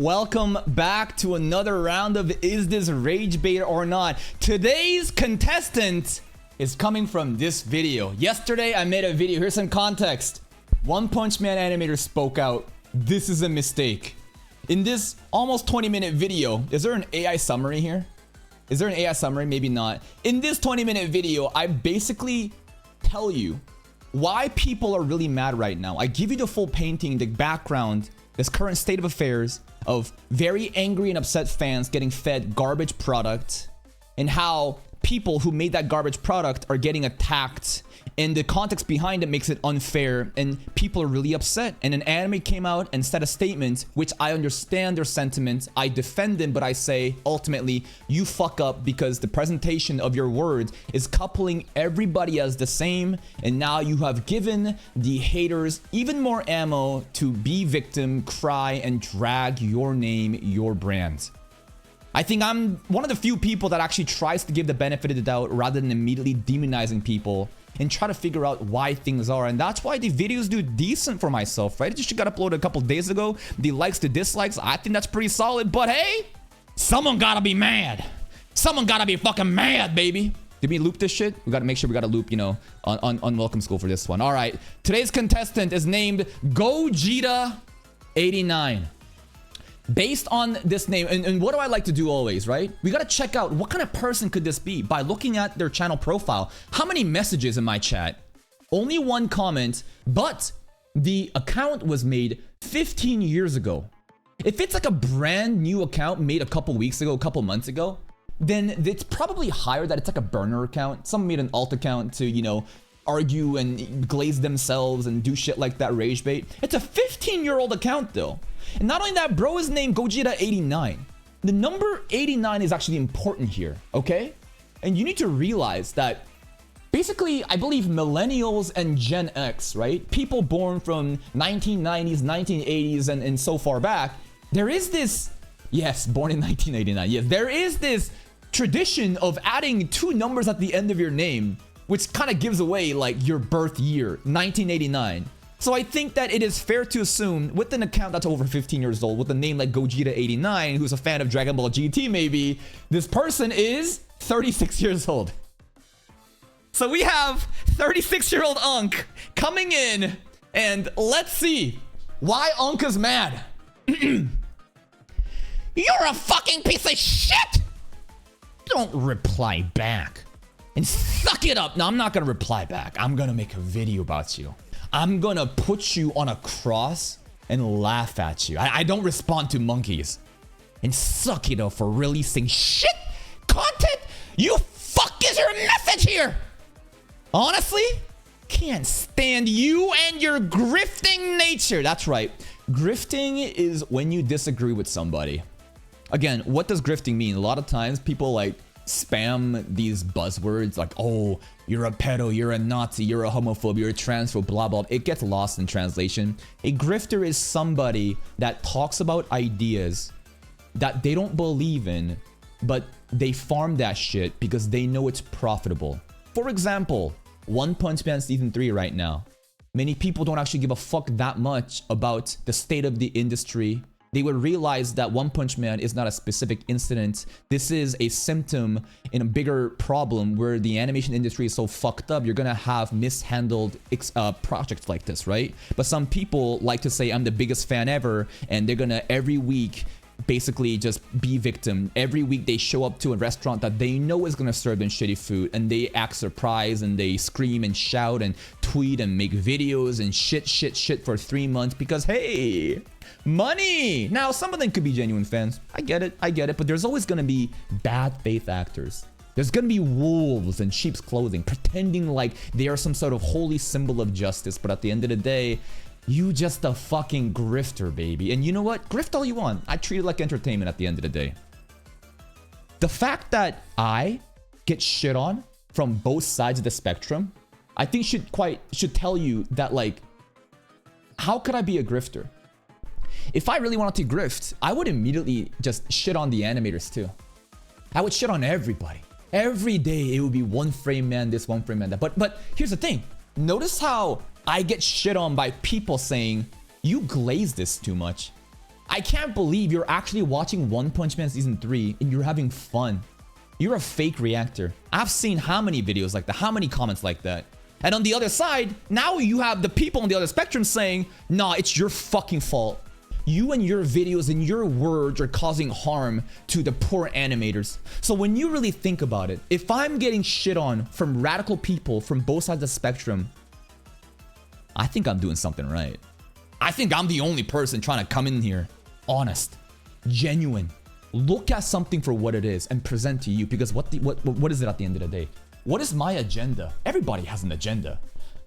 Welcome back to another round of Is This Rage Bait or Not? Today's contestant is coming from this video. Yesterday, I made a video. Here's some context. One Punch Man animator spoke out. This is a mistake. In this almost 20-minute video, is there an AI summary here? Is there an AI summary? Maybe not. In this 20-minute video, I basically tell you why people are really mad right now. I give you the full painting, the background, this current state of affairs of very angry and upset fans getting fed garbage product, and how people who made that garbage product are getting attacked, and the context behind it makes it unfair, and people are really upset. And an anime came out and said a statement, which I understand their sentiments. I defend them, but I say ultimately you fuck up because the presentation of your words is coupling everybody as the same, and now you have given the haters even more ammo to be victim, cry, and drag your name, your brand. I think I'm one of the few people that actually tries to give the benefit of the doubt rather than immediately demonizing people and try to figure out why things are. And that's why the videos do decent for myself, right? It just got uploaded a couple days ago. The likes to dislikes, I think that's pretty solid. But hey, someone gotta be mad. Someone gotta be fucking mad, baby. Did we loop this shit? We gotta make sure we gotta loop, you know, on Welcome School for this one. All right. Today's contestant is named Gogeta89. Based on this name, and what do I like to do always, right? We gotta check out what kind of person could this be by looking at their channel profile. How many messages in my chat? Only one comment, but the account was made 15 years ago. If it's like a brand new account made a couple weeks ago, a couple months ago, then it's probably higher that it's like a burner account. Someone made an alt account to, you know, argue and glaze themselves and do shit like that, rage bait. It's a 15-year-old account though. And not only that, bro is named Gogeta89. The number 89 is actually important here, okay? And you need to realize that basically, I believe millennials and Gen X, right? People born from 1990s, 1980s, and so far back, there is this, yes, born in 1989, yes, there is this tradition of adding two numbers at the end of your name, which kind of gives away like your birth year, 1989. So I think that it is fair to assume with an account that's over 15 years old, with a name like Gogeta89, who's a fan of Dragon Ball GT maybe, this person is 36 years old. So we have 36-year-old Unk coming in, and let's see why Unk is mad. You're a fucking piece of shit! Don't reply back. And suck it up. No, I'm not gonna reply back. I'm gonna make a video about you. I'm gonna put you on a cross and laugh at you. I don't respond to monkeys. And suck it up for releasing shit content. You fuck is your message here. Honestly, can't stand you and your grifting nature. That's right. Grifting is when you disagree with somebody. Again, what does grifting mean? A lot of times people like spam these buzzwords like, oh, you're a pedo, you're a Nazi, you're a homophobe, you're a transphobe, blah, blah. It gets lost in translation. A grifter is somebody that talks about ideas that they don't believe in, but they farm that shit because they know it's profitable. For example, One Punch Man Season 3 right now. Many people don't actually give a fuck that much about the state of the industry. They would realize that One Punch Man is not a specific incident. This is a symptom in a bigger problem where the animation industry is so fucked up. You're gonna have mishandled projects like this, right? But some people like to say, I'm the biggest fan ever, and they're gonna every week basically just be victim. Every week they show up to a restaurant that they know is gonna serve them shitty food, and they act surprised and they scream and shout and tweet and make videos and shit for 3 months because, hey, money. Now, some of them could be genuine fans. I get it, but there's always gonna be bad faith actors. There's gonna be wolves in sheep's clothing pretending like they are some sort of holy symbol of justice, but at the end of the day, you just a fucking grifter, baby. And you know what? Grift all you want. I treat it like entertainment at the end of the day. The fact that I get shit on from both sides of the spectrum, I think should tell you that, like, how could I be a grifter? If I really wanted to grift, I would immediately just shit on the animators too. I would shit on everybody. Every day it would be one frame man this, one frame man that. But here's the thing. Notice how I get shit on by people saying, you glaze this too much. I can't believe you're actually watching One Punch Man Season 3 and you're having fun. You're a fake reactor. I've seen how many videos like that, how many comments like that. And on the other side, now you have the people on the other spectrum saying, nah, it's your fucking fault. You and your videos and your words are causing harm to the poor animators. So when you really think about it, if I'm getting shit on from radical people from both sides of the spectrum, I think I'm doing something right. I think I'm the only person trying to come in here honest, genuine, look at something for what it is and present to you, because what is it at the end of the day? What is my agenda? Everybody has an agenda.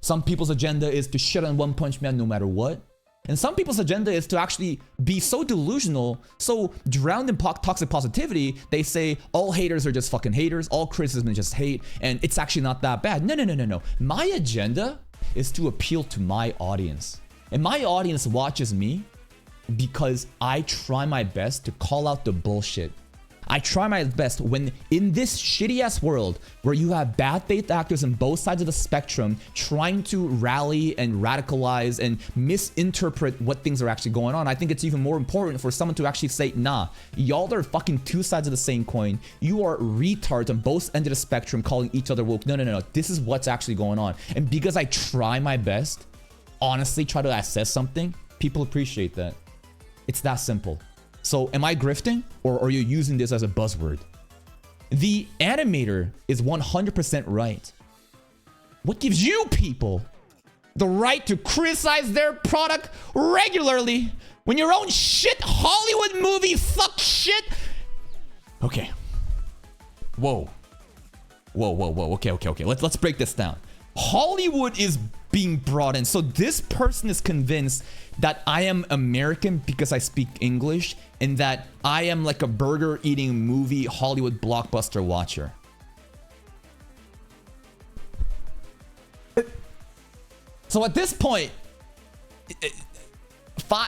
Some people's agenda is to shit on One Punch Man no matter what. And some people's agenda is to actually be so delusional, so drowned in toxic positivity, they say all haters are just fucking haters, all criticism is just hate, and it's actually not that bad. No. My agenda is to appeal to my audience. And my audience watches me because I try my best to call out the bullshit. I try my best when in this shitty ass world where you have bad faith actors on both sides of the spectrum trying to rally and radicalize and misinterpret what things are actually going on. I think it's even more important for someone to actually say, nah, y'all are fucking two sides of the same coin. You are retards on both ends of the spectrum calling each other woke. No. This is what's actually going on. And because I try my best, honestly try to assess something, people appreciate that. It's that simple. So am I grifting, or are you using this as a buzzword? The animator is 100% right. What gives you people the right to criticize their product regularly when your own shit Hollywood movie sucks shit? Okay. Whoa. Okay. Let's break this down. Hollywood is being brought in. So this person is convinced that I am American because I speak English and that I am like a burger eating movie Hollywood blockbuster watcher. So at this point,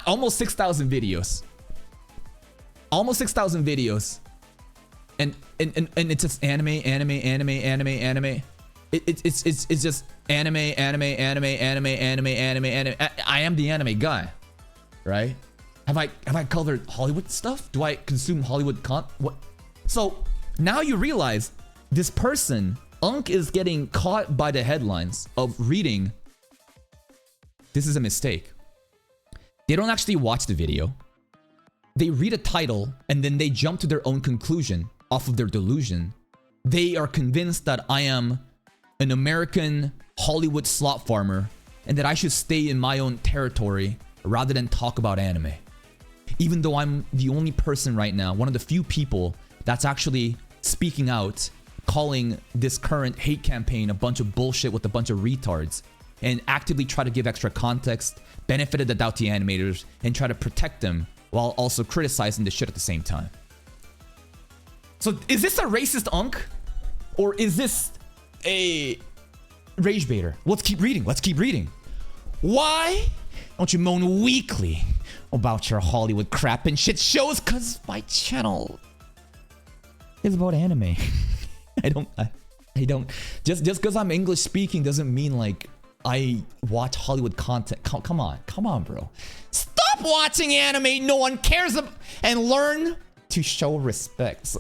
almost 6,000 videos. Almost 6,000 videos. And it's just anime. It's just anime. I am the anime guy, right? Have I covered Hollywood stuff? Do I consume Hollywood what? So now you realize this person, Unk, is getting caught by the headlines of reading. This is a mistake. They don't actually watch the video. They read a title and then they jump to their own conclusion off of their delusion. They are convinced that I am an American Hollywood slot farmer and that I should stay in my own territory rather than talk about anime. Even though I'm the only person right now, one of the few people that's actually speaking out, calling this current hate campaign a bunch of bullshit with a bunch of retards, and actively try to give extra context, benefit of the doubt to animators, and try to protect them while also criticizing the shit at the same time. So is this a racist Unk? Or is this a rage baiter? Let's keep reading. Why don't you moan weekly about your Hollywood crap and shit shows? Cause my channel is about anime. I don't just because I'm English speaking doesn't mean like I watch Hollywood content. Come on, bro. Stop watching anime no one cares about and learn to show respect.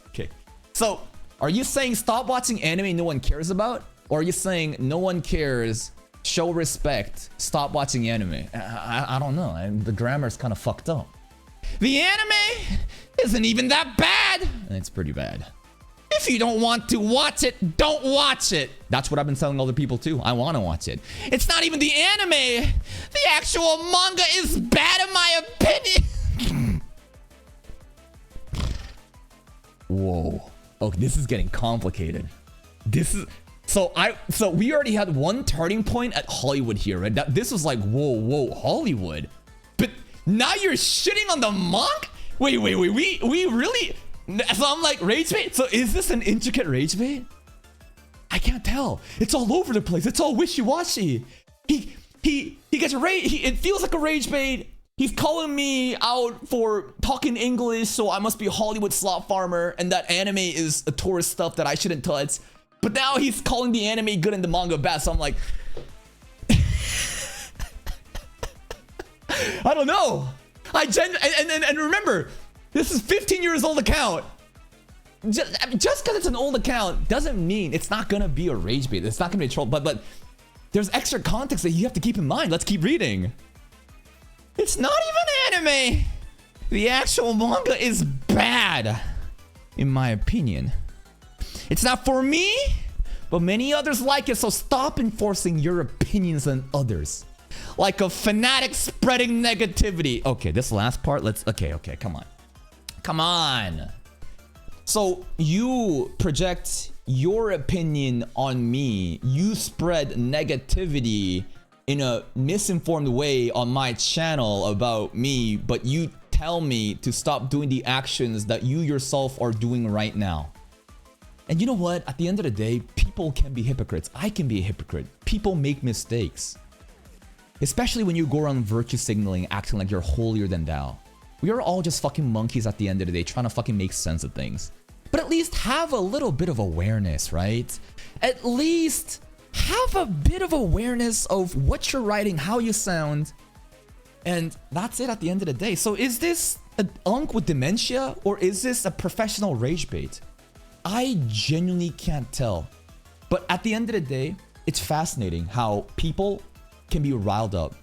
Okay. So are you saying stop watching anime no one cares about? Or are you saying no one cares, show respect, stop watching anime? I don't know. The grammar's kind of fucked up. The anime isn't even that bad. It's pretty bad. If you don't want to watch it, don't watch it. That's what I've been telling other people too. I want to watch it. It's not even the anime. The actual manga is bad in my opinion. Whoa. Okay, this is getting complicated. So we already had one turning point at Hollywood here, right? This was like, whoa, Hollywood. But now you're shitting on the manga? Wait, we really? So I'm like, rage bait? So is this an intricate rage bait? I can't tell. It's all over the place. It's all wishy-washy. He gets it feels like a rage bait. He's calling me out for talking English, so I must be a Hollywood slot farmer, and that anime is a tourist stuff that I shouldn't touch. But now he's calling the anime good and the manga bad, so I'm like... I don't know. And remember, this is 15 years old account. Just because it's an old account doesn't mean it's not gonna be a rage bait. It's not gonna be a troll. But there's extra context that you have to keep in mind. Let's keep reading. It's not even anime. The actual manga is bad, in my opinion. It's not for me, but many others like it. So stop enforcing your opinions on others, like a fanatic spreading negativity. Okay, this last part. Okay, come on. So you project your opinion on me. You spread negativity in a misinformed way on my channel about me, but you tell me to stop doing the actions that you yourself are doing right now. And you know what? At the end of the day, people can be hypocrites. I can be a hypocrite. People make mistakes. Especially when you go around virtue signaling, acting like you're holier than thou. We are all just fucking monkeys at the end of the day, trying to fucking make sense of things. But at least have a little bit of awareness, right? At least have a bit of awareness of what you're writing, how you sound. And that's it at the end of the day. So is this an unk with dementia, or is this a professional rage bait? I genuinely can't tell. But at the end of the day, it's fascinating how people can be riled up.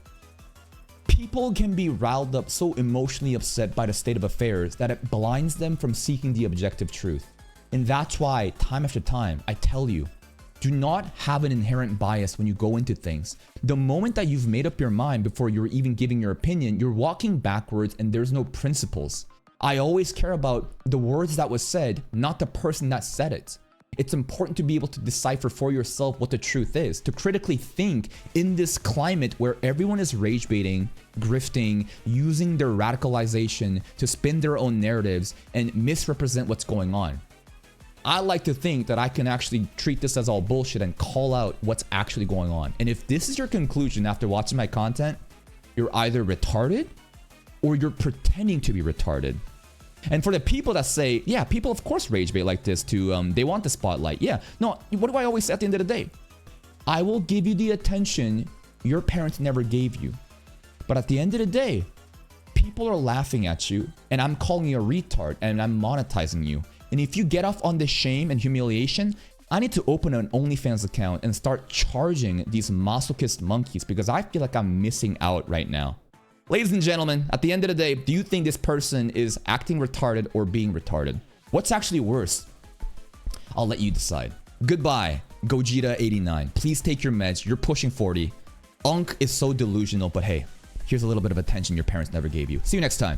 People can be riled up, so emotionally upset by the state of affairs that it blinds them from seeking the objective truth. And that's why, time after time, I tell you, do not have an inherent bias when you go into things. The moment that you've made up your mind before you're even giving your opinion, you're walking backwards and there's no principles. I always care about the words that was said, not the person that said it. It's important to be able to decipher for yourself what the truth is, to critically think in this climate where everyone is rage baiting, grifting, using their radicalization to spin their own narratives and misrepresent what's going on. I like to think that I can actually treat this as all bullshit and call out what's actually going on. And if this is your conclusion after watching my content, you're either retarded or you're pretending to be retarded. And for the people that say, yeah, people of course rage bait like this to, they want the spotlight. Yeah, no, what do I always say at the end of the day? I will give you the attention your parents never gave you. But at the end of the day, people are laughing at you and I'm calling you a retard and I'm monetizing you. And if you get off on this shame and humiliation, I need to open an OnlyFans account and start charging these masochist monkeys because I feel like I'm missing out right now. Ladies and gentlemen, at the end of the day, do you think this person is acting retarded or being retarded? What's actually worse? I'll let you decide. Goodbye, Gogeta89. Please take your meds. You're pushing 40. Unk is so delusional, but hey, here's a little bit of attention your parents never gave you. See you next time.